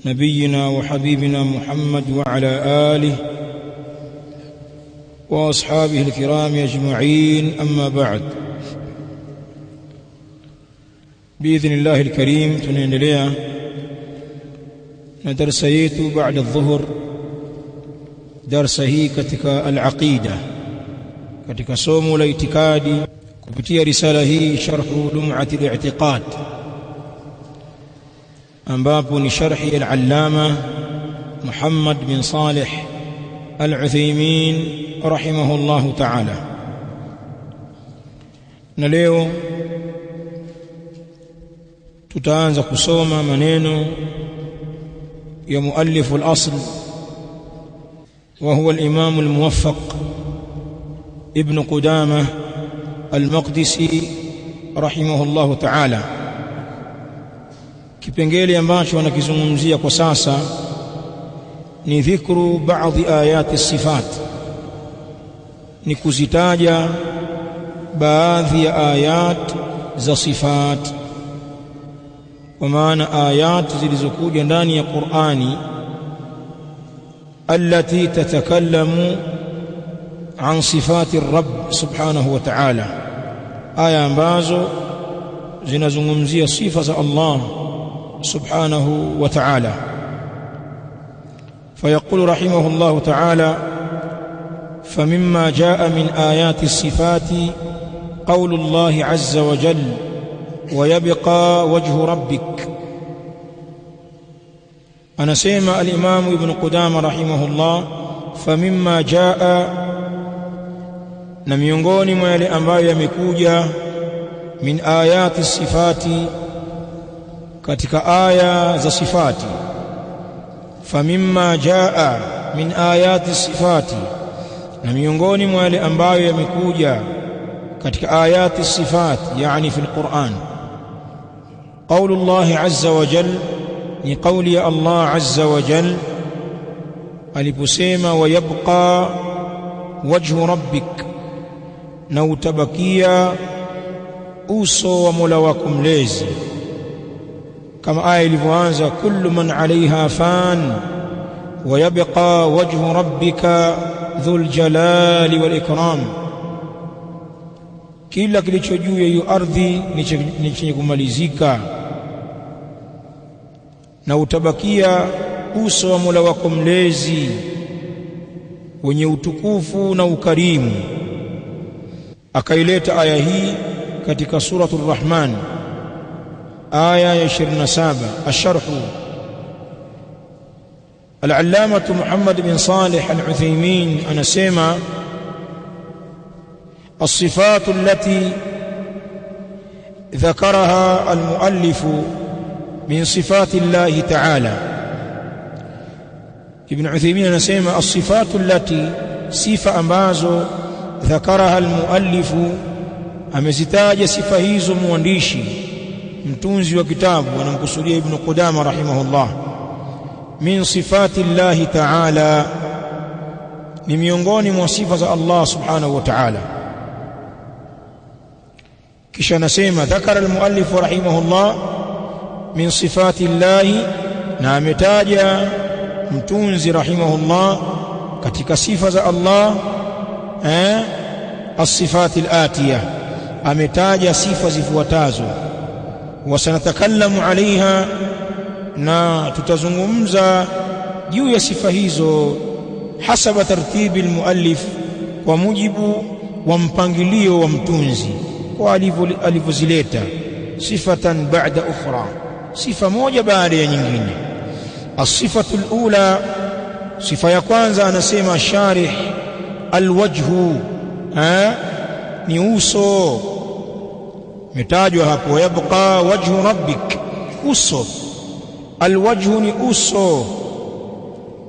نبينا وحبيبنا محمد وعلى آله وأصحابه الكرام أجمعين، أما بعد. بإذن الله الكريم tunaendelea na darasa yetu baada adh-dhuhur. Darasa hii katika al-aqida, katika somo la itikadi, kupitia risala hii sharhu lum'ati al-i'tiqad, ambapo ni sharhi al-allama Muhammad bin Salih al-Uthaymeen rahimahullahu ta'ala. Na leo tutaanza kusoma maneno ya muallif al-asl, wa huwa al-imam al-muwaffaq ibn Qudamah al-Maqdisi rahimahullahu ta'ala. Kipengele ambacho wanakizungumzia kwa sasa ni dhikru baadhi ayati sifat, ni kuzitaja baadhi ya ayat za sifat, kwa maana ayat zilizokuja ndani ya Qur'ani allati tatakallamu an sifati Rabb subhanahu wa ta'ala, aya ambazo zinazungumzia sifa za Allah subhanahu wa ta'ala. فيقول رحمه الله تعالى: فمما جاء من آيات الصفات قول الله عز وجل: ويبقى وجه ربك. أنا سيما الإمام ابن قدامة رحمه الله: فمما جاء نميونغوني ما يلي يمكوجا من آيات الصفات katika aya za sifati. Famimma jaa min ayati sifati, na miongoni mwa yale ambayo yamekuja katika ayati sifati, yani fi alquran, qawlu Allah azza wa jal, ni qawli ya Allah azza wa jal aliposema: wa yabqa wajhu rabbik, na utabakia uso wa Mola wako mlezi, kama aya ilivyoanza: kullu man alaiha fan wa yabqa wajhu rabbika dhul jalali wal ikram, kila kilicho juu ya hiyo ardhi ni chenye kumalizika, na utabakia uso wa Mola wako mlezi wenye utukufu na ukarimu. Akaileta aya hii katika suratul Rahman aya ya 27. Asharhu, al-allamatu Muhammad bin Salih al-Uthaymeen anasema: as-sifatu allati dhakaraha al-muallifu min sifati Allah ta'ala. Ibn Uthaymeen anasema as-sifatu allati, sifa ambazo dhakaraha al-muallifu, amezitaja sifa hizo muandishi mtunzi wa kitabu, anamkusudia Ibn Qudama rahimahullah, min sifati Allah ta'ala, ni miongoni mwa sifa za Allah subhanahu wa ta'ala. Kisha anasema dhakara al-muallif rahimahullah min sifati Allah, na ametaja mtunzi rahimahullah katika sifa za Allah as-sifati al-atiyah, ametaja sifa zifuatazo. Wasanatakallamu alaiha, na tutazungumza juu ya sifa hizo, hasaba tartibi almuallif, kwa mujibu wa mpangilio wa mtunzi, kwa alivyozileta sifatan ba'da ukhra, sifa moja baada ya nyingine. As-sifatu al-ula, sifa ya kwanza, anasema sharih: alwajhu, ni uso, metajwa hapo. Yabqa wajhu rabbik, uso. Alwajhu ni uso.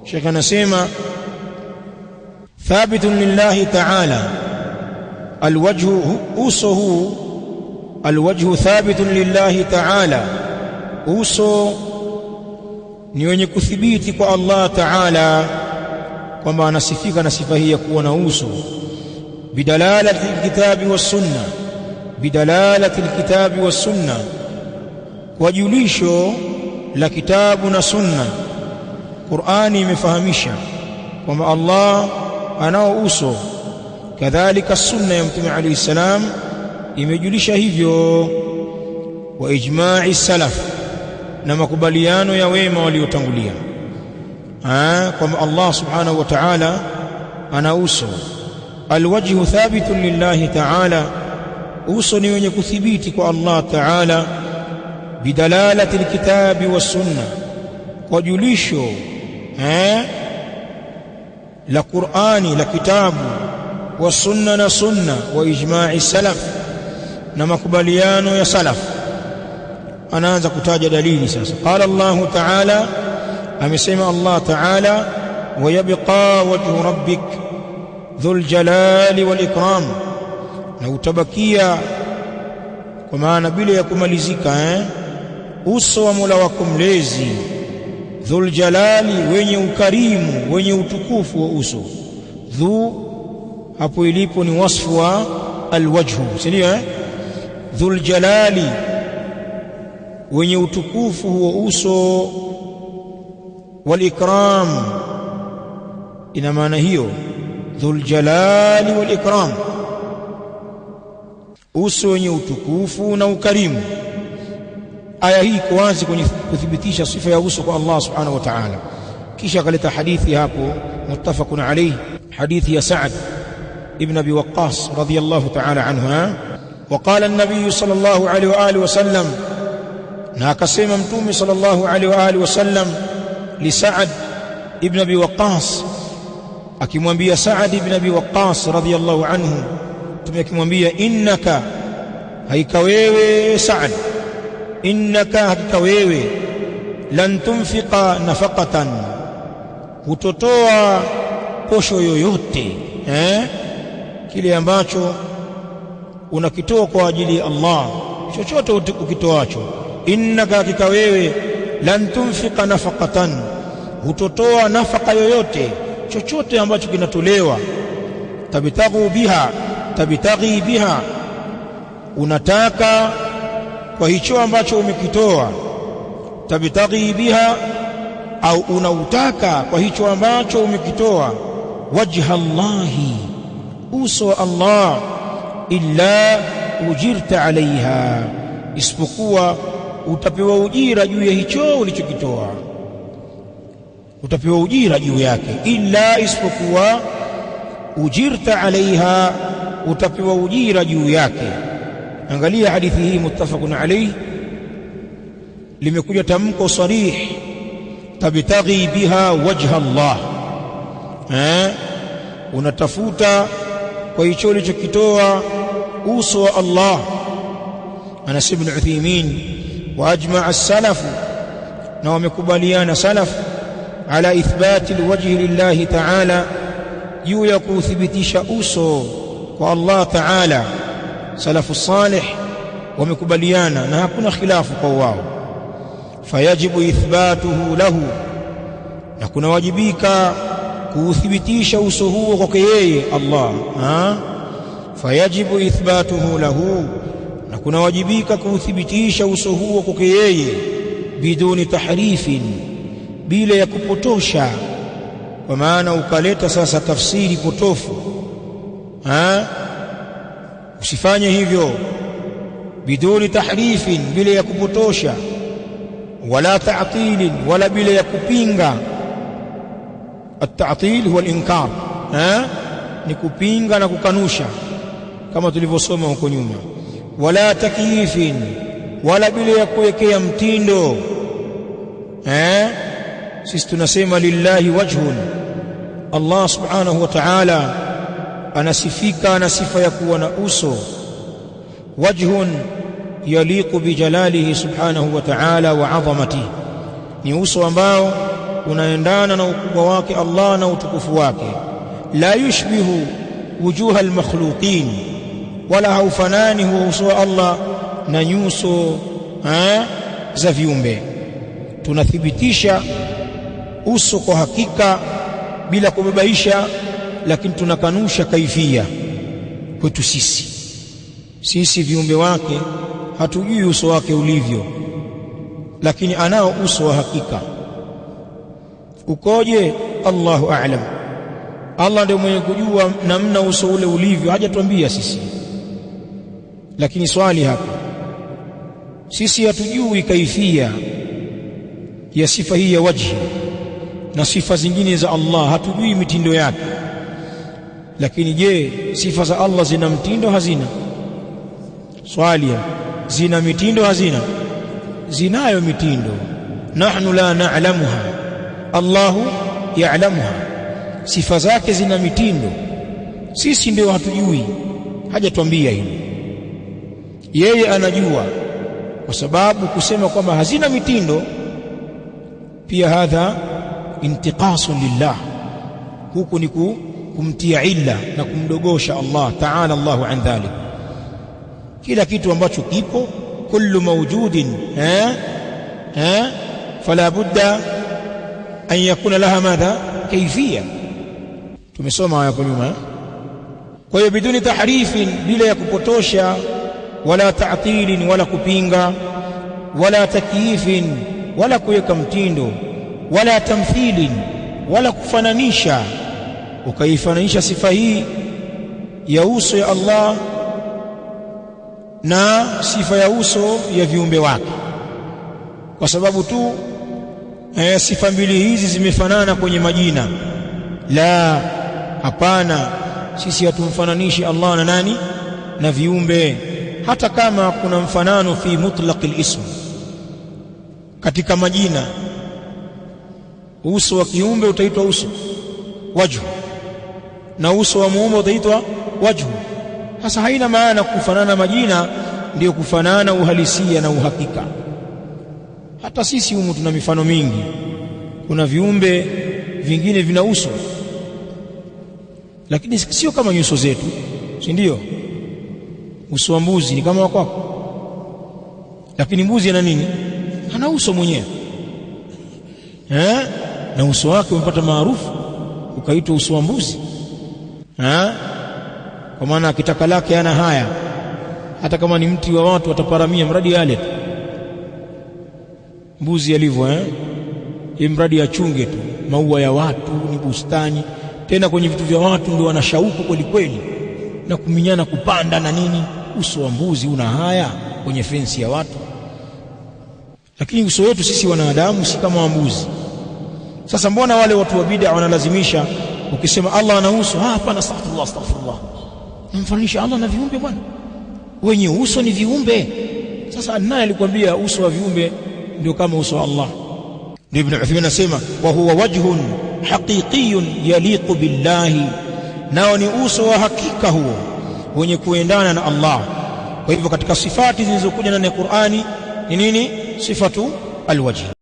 Sheikh anasema thabitun lillahi ta'ala, alwajhu, uso huu, alwajhu thabitun lillahi ta'ala, uso ni wenye kuthibiti kwa Allah ta'ala, kwamba anasifika na sifa hii ya kuwa na uso. Bidalalati alkitabi was sunnah, bidalalati alkitabi was sunnah, kwa julisho la kitabu na sunna. Qur'ani imefahamisha kwamba Allah anao uso, kadhalika sunna ya Mtume alayhi salam imejulisha hivyo, wa ijma'i salaf, na makubaliano ya wema waliotangulia kwamba Allah subhanahu wa ta'ala ana uso. Alwajhu thabitun lillahi ta'ala, uso ni wenye kuthibiti kwa Allah ta'ala, bidalalati alkitabi was sunna, kwa julisho la Qur'ani, la kitabu, wa sunna na sunna, wa ijma'i salaf, na makubaliano ya salaf. Anaanza kutaja dalili sasa. Qala Allah ta'ala, amesema Allah ta'ala, wa yabqa wajhu rabbik dhul jalali wal ikram, na utabakia, kwa maana bila ya kumalizika uso wa Mola wako mlezi, dhul jalali, wenye ukarimu, wenye utukufu wa uso. Dhu hapo ilipo ni wasfu wa alwajhu, si ndio? Dhul jalali, wenye utukufu wa uso, wal ikram, ina maana hiyo, dhul jalali wal ikram, uso wenye utukufu na ukarimu. Aya hii iko wazi kwenye kuthibitisha sifa ya uso kwa Allah subhanahu wa ta'ala. Kisha akaleta hadithi hapo muttafaqun alayhi, hadithi ya Sa'd ibn Abi Waqqas radiyallahu ta'ala anhu. Waqala an-nabiy sallallahu alayhi wa alihi wasallam, na akasema Mtume sallallahu alayhi wa alihi wasallam li Sa'd ibn Abi Waqqas, akimwambia Sa'd ibn Abi Waqqas radiyallahu anhu, tumekimwambia innaka, haika wewe Sa'd, innaka, hakika wewe, lan tunfiqa nafaqatan, hutotoa posho yoyote, kile ambacho unakitoa kwa ajili ya Allah, chochote ukitoacho. Innaka, hakika wewe, lan tunfiqa nafaqatan, hutotoa nafaka yoyote, chochote ambacho kinatolewa. Tabtaghi biha, unataka kwa hicho ambacho umekitoa. Tabtaghi biha, au unautaka kwa hicho ambacho umekitoa. Wajha Allahi, uso wa Allah. Illa ujirta alaiha, isipokuwa utapewa ujira juu ya hicho ulichokitoa, utapewa ujira juu yake. Illa, isipokuwa, ujirta alaiha, utapewa ujira juu yake. Angalia hadithi hii muttafaqun alayhi, limekuja tamko sarih, tabtaghi biha wajha Allah, unatafuta kwa hicho ulichokitoa uso wa Allah. Anas ibn Uthaymin, wa ajma'a as-salaf, na wamekubaliana salaf, ala ithbati alwajhi lillahi ta'ala, juu ya kuthibitisha uso kwa Allah ta'ala. Salafu salih wamekubaliana na hakuna khilafu kwa wao. Fayajibu ithbatuhu lahu, na kuna wajibika kuuthibitisha uso huo kwake yeye Allah. Fayajibu ithbatuhu lahu, na kuna wajibika kuuthibitisha uso huo kwake yeye, biduni tahrifin, bila ya kupotosha. Kwa maana ukaleta sasa tafsiri potofu, usifanye hivyo. Biduni tahrifin, bila ya kupotosha. Wala ta'tilin, wala bila ya kupinga. At-ta'til huwa al-inkar, ni kupinga na kukanusha, kama tulivyosoma huko nyuma. Wala takyifin, wala bila ya kuwekea mtindo. Sisi tunasema lillahi wajhun, Allah subhanahu wa ta'ala anasifika na sifa ya kuwa na uso. Wajhun yaliqu bijalalihi subhanahu wa ta'ala wa 'azamatihi, ni uso ambao unaendana na ukubwa wake Allah na utukufu wake. La yushbihu wujuha almakhluqin, wala haufanani huo uso wa Allah na nyuso za viumbe. Tunathibitisha uso kwa hakika bila kubabaisha, lakini tunakanusha kaifia kwetu sisi viumbe wake hatujui uso wake ulivyo, lakini anao uso wa hakika. Ukoje? Allahu a'lam. Allah ndiye mwenye kujua namna uso ule ulivyo, hajatuambia sisi. Lakini swali hapa, sisi hatujui kaifia ya sifa hii ya wajhi na sifa zingine za Allah, hatujui mitindo yake. Lakini je, sifa za Allah zina mtindo hazina? Swali, zina mitindo hazina? Zinayo mitindo. Nahnu la na'lamuha, Allahu ya'lamuha. Sifa zake zina mitindo, sisi ndio hatujui, hajatuambia hili. Yeye anajua, kwa sababu kusema kwamba hazina mitindo pia hadha intiqasun lillah, huku ni kumtia illa na kumdogosha Allah ta'ala. Allahu an dhalik. Kila kitu ambacho kipo, kullu mawjudin fala budda an yakuna laha madha kaifia. Tumesoma hapo nyuma. Kwa hiyo biduni tahrifin, bila ya kupotosha, wala ta'tilin, wala kupinga, wala takyifin, wala kuweka mtindo, wala tamthilin, wala kufananisha, ukaifananisha sifa hii ya uso ya Allah na sifa ya uso ya viumbe wake, kwa sababu tu sifa mbili hizi zimefanana kwenye majina. La, hapana, sisi hatumfananishi Allah na nani? Na viumbe. Hata kama kuna mfanano fi mutlaqil ism, katika majina, uso wa kiumbe utaitwa uso wajhu, na uso wa muumbe utaitwa wajhu. Sasa haina maana kufanana majina ndio kufanana uhalisia na uhakika. Hata sisi humu tuna mifano mingi. Kuna viumbe vingine vina uso, lakini sio kama nyuso zetu, si ndio? Uso wa mbuzi ni kama wa kwako, lakini mbuzi ana nini? Ana uso mwenyewe, na uso wake umepata maarufu ukaitwa uso wa mbuzi, kwa maana kitaka lake ana haya. Hata kama ni mti wa watu wataparamia, mradi yale mbuzi alivyo, mradi achunge tu maua ya watu, ni bustani. Tena kwenye vitu vya watu ndio wana shauku kweli kweli na kuminyana, kupanda na nini. Uso wa mbuzi una haya kwenye fensi ya watu, lakini uso wetu sisi wanadamu si kama wa mbuzi. Sasa mbona wale watu wa bid'a wanalazimisha, ukisema Allah ana uso, hapana, astaghfirullah, astaghfirullah, namfananisha Allah na viumbe? Bwana, wenye uso ni viumbe. Sasa naye alikwambia uso wa viumbe ndio kama uso wa Allah? Ndio Ibn Uthaymeen anasema, wa huwa wajhun haqiqiyyun yaliqu billahi, nao ni uso wa hakika huo wenye kuendana na Allah. Kwa hivyo katika sifati zilizokuja ndani ya Qur'ani ni nini? Sifatu alwajh.